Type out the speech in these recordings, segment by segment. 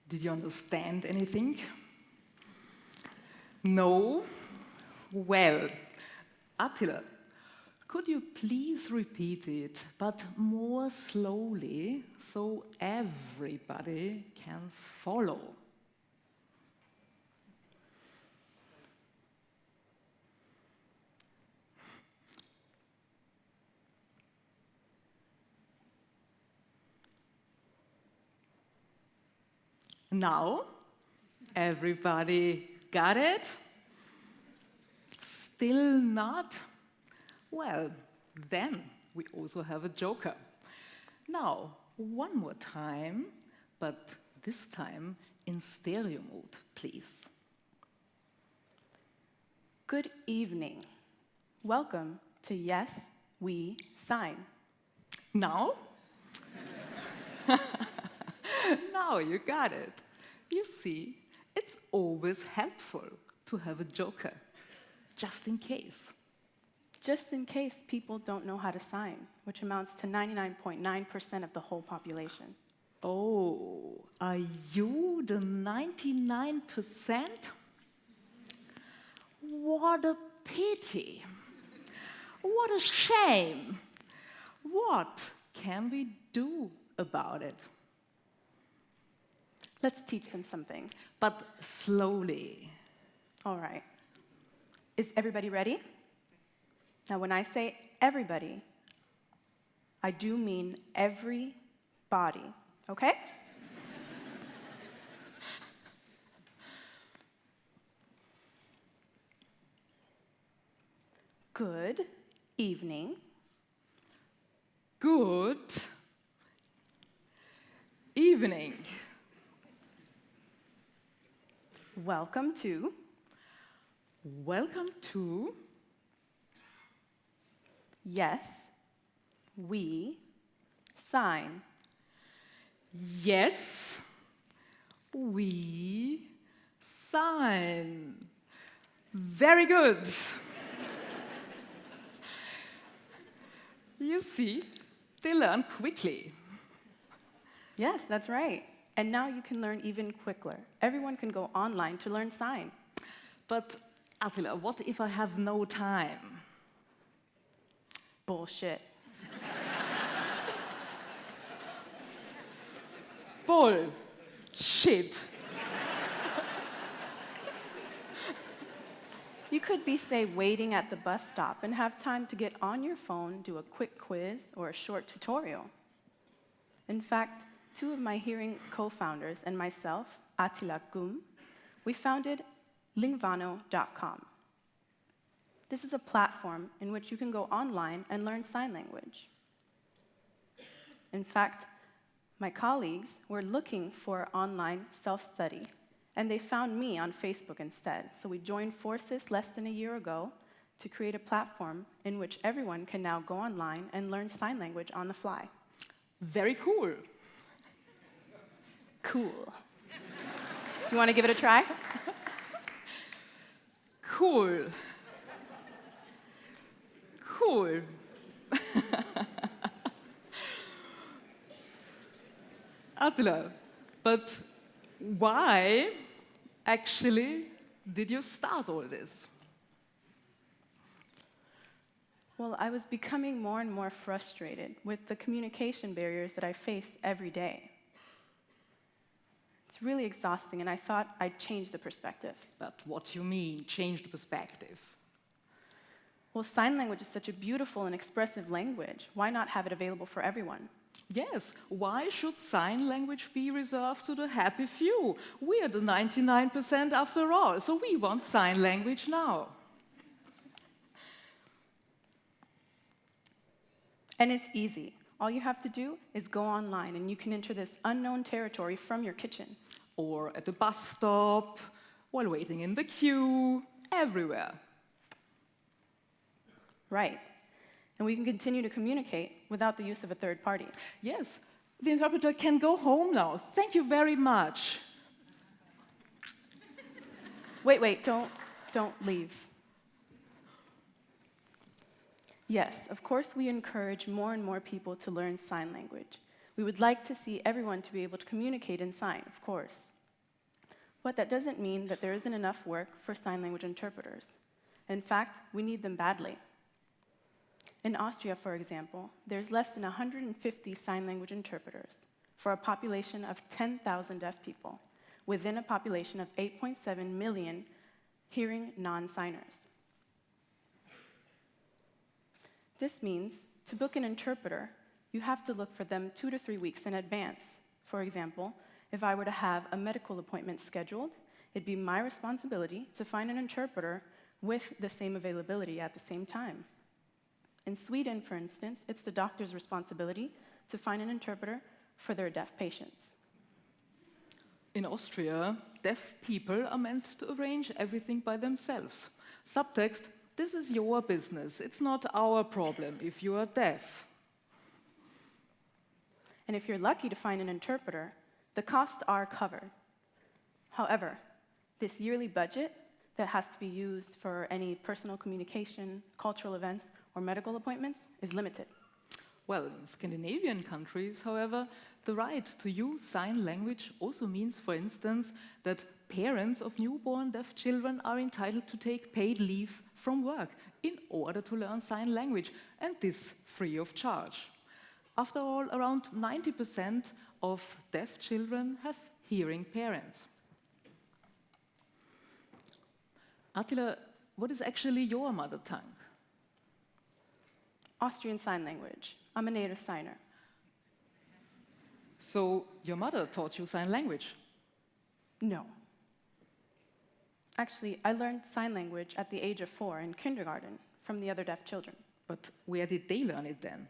Did you understand anything? No? Well, Attila, could you please repeat it, but more slowly, so everybody can follow? Now, everybody got it? Still not? Well, then we also have a joker. Now, one more time, but this time in stereo mode, please. Good evening. Welcome to Yes, We Sign. Now? Now you got it. You see, it's always helpful to have a joker, just in case. Just in case people don't know how to sign, which amounts to 99.9% of the whole population. Oh, are you the 99%? What a pity. What a shame. What can we do about it? Let's teach them something. But slowly. All right. Is everybody ready? Now, when I say everybody, I do mean everybody, okay? Good evening. Good evening. Welcome to Yes, We Sign. Yes, we sign. Very good. You see, they learn quickly. Yes, that's right. And now you can learn even quicker. Everyone can go online to learn sign. But Attila, what if I have no time? Bullshit. Bullshit. You could be, say, waiting at the bus stop and have time to get on your phone, do a quick quiz, or a short tutorial. In fact, two of my hearing co-founders and myself, Atilla Gum, we founded Lingvano.com. This is a platform in which you can go online and learn sign language. In fact, my colleagues were looking for online self-study, and they found me on Facebook instead. So we joined forces less than a year ago to create a platform in which everyone can now go online and learn sign language on the fly. Very cool. Cool. You want to give it a try? Cool. Cool. Attila, but why actually did you start all this? Well, I was becoming more and more frustrated with the communication barriers that I face every day. It's really exhausting, and I thought I'd change the perspective. But what do you mean, change the perspective? Well, sign language is such a beautiful and expressive language. Why not have it available for everyone? Yes, why should sign language be reserved to the happy few? We are the 99% after all, so we want sign language now. And it's easy. All you have to do is go online, and you can enter this unknown territory from your kitchen. Or at the bus stop, while waiting in the queue, everywhere. Right. And we can continue to communicate without the use of a third party. Yes, the interpreter can go home now. Thank you very much. Wait, don't leave. Yes, of course we encourage more and more people to learn sign language. We would like to see everyone to be able to communicate in sign, of course. But that doesn't mean that there isn't enough work for sign language interpreters. In fact, we need them badly. In Austria, for example, there's less than 150 sign language interpreters for a population of 10,000 deaf people, within a population of 8.7 million hearing non-signers. This means to book an interpreter, you have to look for them 2 to 3 weeks in advance. For example, if I were to have a medical appointment scheduled, it'd be my responsibility to find an interpreter with the same availability at the same time. In Sweden, for instance, it's the doctor's responsibility to find an interpreter for their deaf patients. In Austria, deaf people are meant to arrange everything by themselves. Subtext, this is your business. It's not our problem if you are deaf. And if you're lucky to find an interpreter, the costs are covered. However, this yearly budget that has to be used for any personal communication, cultural events, or medical appointments is limited. Well, in Scandinavian countries, however, the right to use sign language also means, for instance, that parents of newborn deaf children are entitled to take paid leave from work in order to learn sign language, and this free of charge. After all, around 90% of deaf children have hearing parents. Attila, what is actually your mother tongue? Austrian Sign Language. I'm a native signer. So your mother taught you sign language? No. Actually, I learned sign language at the age of 4 in kindergarten from the other deaf children. But where did they learn it then?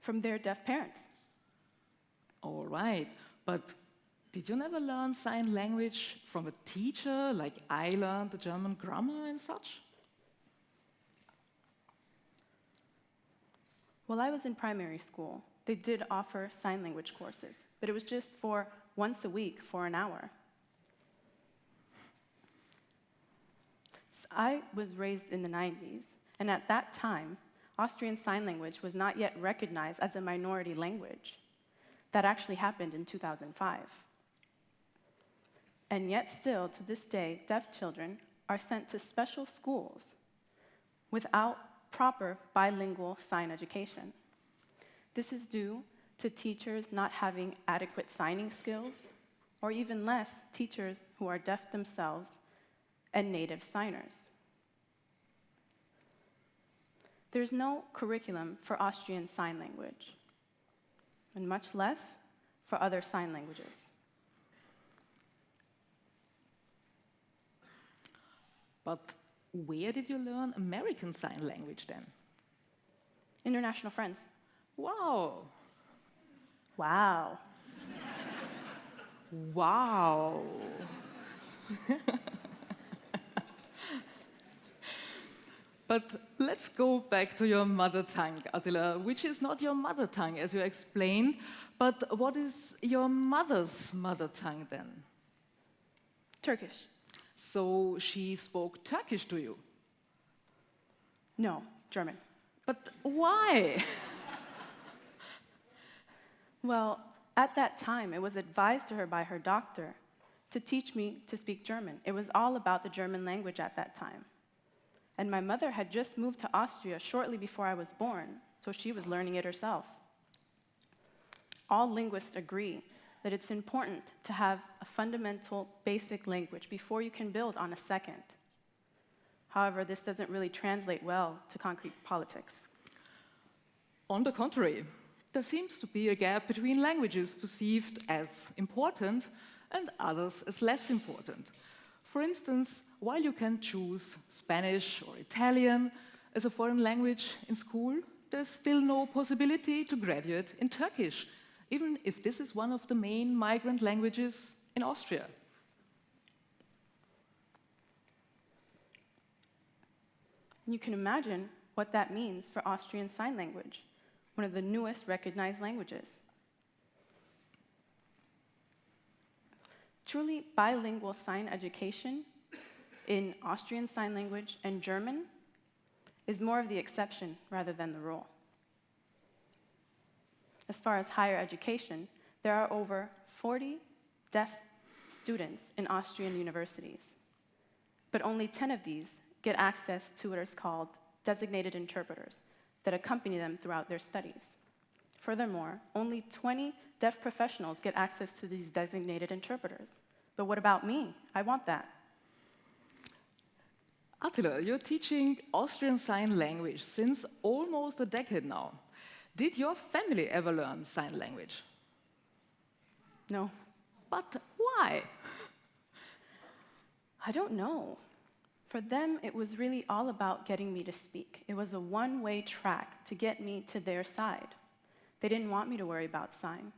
From their deaf parents. All right, but did you never learn sign language from a teacher, like I learned the German grammar and such? While I was in primary school, they did offer sign language courses, but it was just for once a week for an hour. So I was raised in the 90s, and at that time, Austrian Sign Language was not yet recognized as a minority language. That actually happened in 2005. And yet still, to this day, deaf children are sent to special schools without proper bilingual sign education. This is due to teachers not having adequate signing skills, or even less, teachers who are deaf themselves and native signers. There's no curriculum for Austrian Sign Language, and much less for other sign languages. But where did you learn American Sign Language then? International friends. Wow. Wow. Wow. But let's go back to your mother tongue, Attila, which is not your mother tongue, as you explained, but what is your mother's mother tongue then? Turkish. So she spoke Turkish to you? No, German. But why? Well, at that time, it was advised to her by her doctor to teach me to speak German. It was all about the German language at that time. And my mother had just moved to Austria shortly before I was born, so she was learning it herself. All linguists agree that it's important to have a fundamental, basic language before you can build on a second. However, this doesn't really translate well to concrete politics. On the contrary, there seems to be a gap between languages perceived as important and others as less important. For instance, while you can choose Spanish or Italian as a foreign language in school, there's still no possibility to graduate in Turkish, even if this is one of the main migrant languages in Austria. You can imagine what that means for Austrian Sign Language, one of the newest recognized languages. Truly bilingual sign education in Austrian Sign Language and German is more of the exception rather than the rule. As far as higher education, there are over 40 deaf students in Austrian universities. But only 10 of these get access to what is called designated interpreters that accompany them throughout their studies. Furthermore, only 20 deaf professionals get access to these designated interpreters. But what about me? I want that. Attila, you're teaching Austrian Sign Language since almost a decade now. Did your family ever learn sign language? No, But why? I don't know. For them, it was really all about getting me to speak. It was a one-way track to get me to their side. They didn't want me to worry about sign.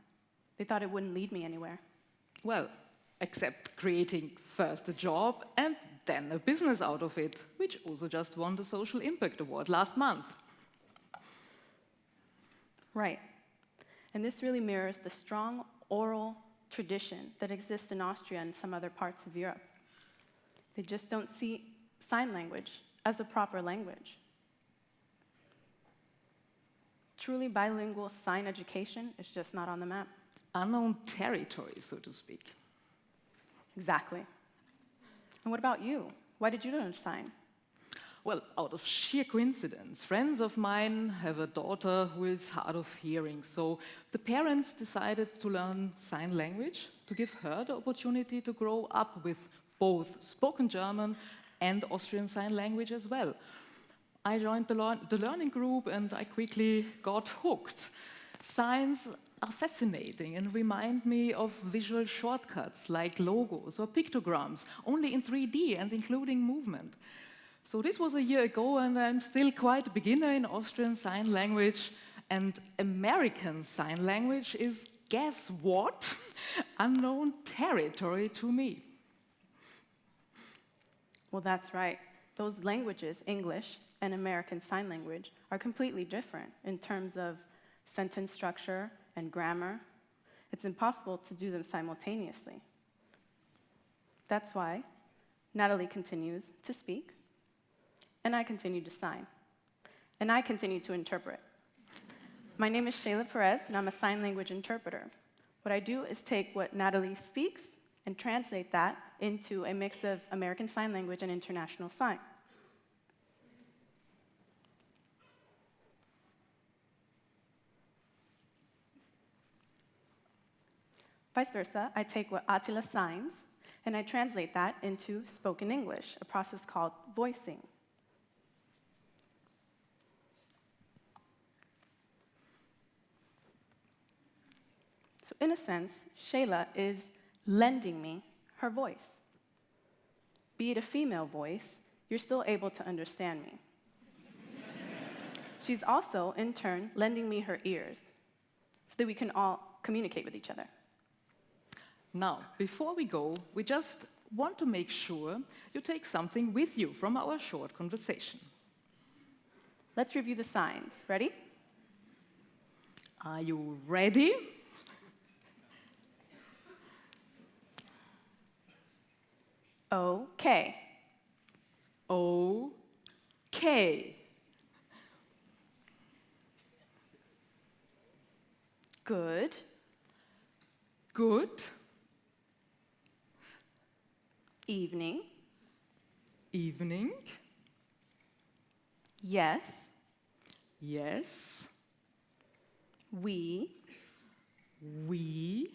They thought it wouldn't lead me anywhere. Well, except creating first a job and then a business out of it, which also just won the Social Impact Award last month. Right. And this really mirrors the strong oral tradition that exists in Austria and some other parts of Europe. They just don't see sign language as a proper language. Truly bilingual sign education is just not on the map. Unknown territory, so to speak. Exactly. And what about you? Why did you learn sign? Well, out of sheer coincidence, friends of mine have a daughter who is hard of hearing, so the parents decided to learn sign language to give her the opportunity to grow up with both spoken German and Austrian Sign Language as well. I joined the learning group and I quickly got hooked. Signs are fascinating and remind me of visual shortcuts like logos or pictograms, only in 3D and including movement. So this was a year ago and I'm still quite a beginner in Austrian Sign Language, and American Sign Language is, guess what? Unknown territory to me. Well, that's right. Those languages, English and American Sign Language, are completely different in terms of sentence structure and grammar. It's impossible to do them simultaneously. That's why Natalie continues to speak, and I continue to sign, and I continue to interpret. My name is Sheyla Perez, and I'm a sign language interpreter. What I do is take what Natalie speaks and translate that into a mix of American Sign Language and International Sign. Vice versa, I take what Attila signs and I translate that into spoken English, a process called voicing. So in a sense, Sheyla is lending me her voice. Be it a female voice, you're still able to understand me. She's also, in turn, lending me her ears so that we can all communicate with each other. Now, before we go, we just want to make sure you take something with you from our short conversation. Let's review the signs. Ready? Are you ready? Okay. Okay. Good. Good. Evening. Evening. Yes. Yes. We. We.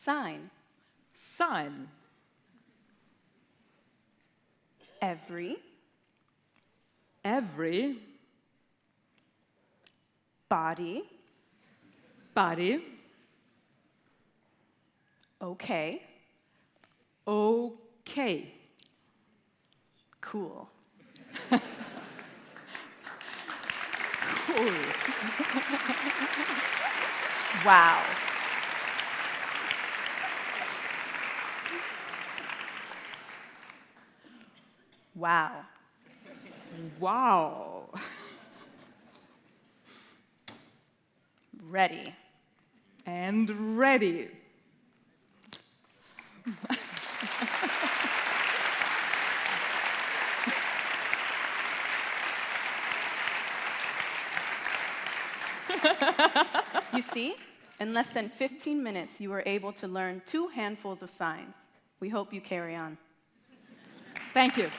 Sign. Sign. Every. Every. Body. Body. Okay. Okay. Cool. Cool. Wow. Wow. Wow. Ready. And ready. You see? In less than 15 minutes, you were able to learn 2 handfuls of signs. We hope you carry on. Thank you.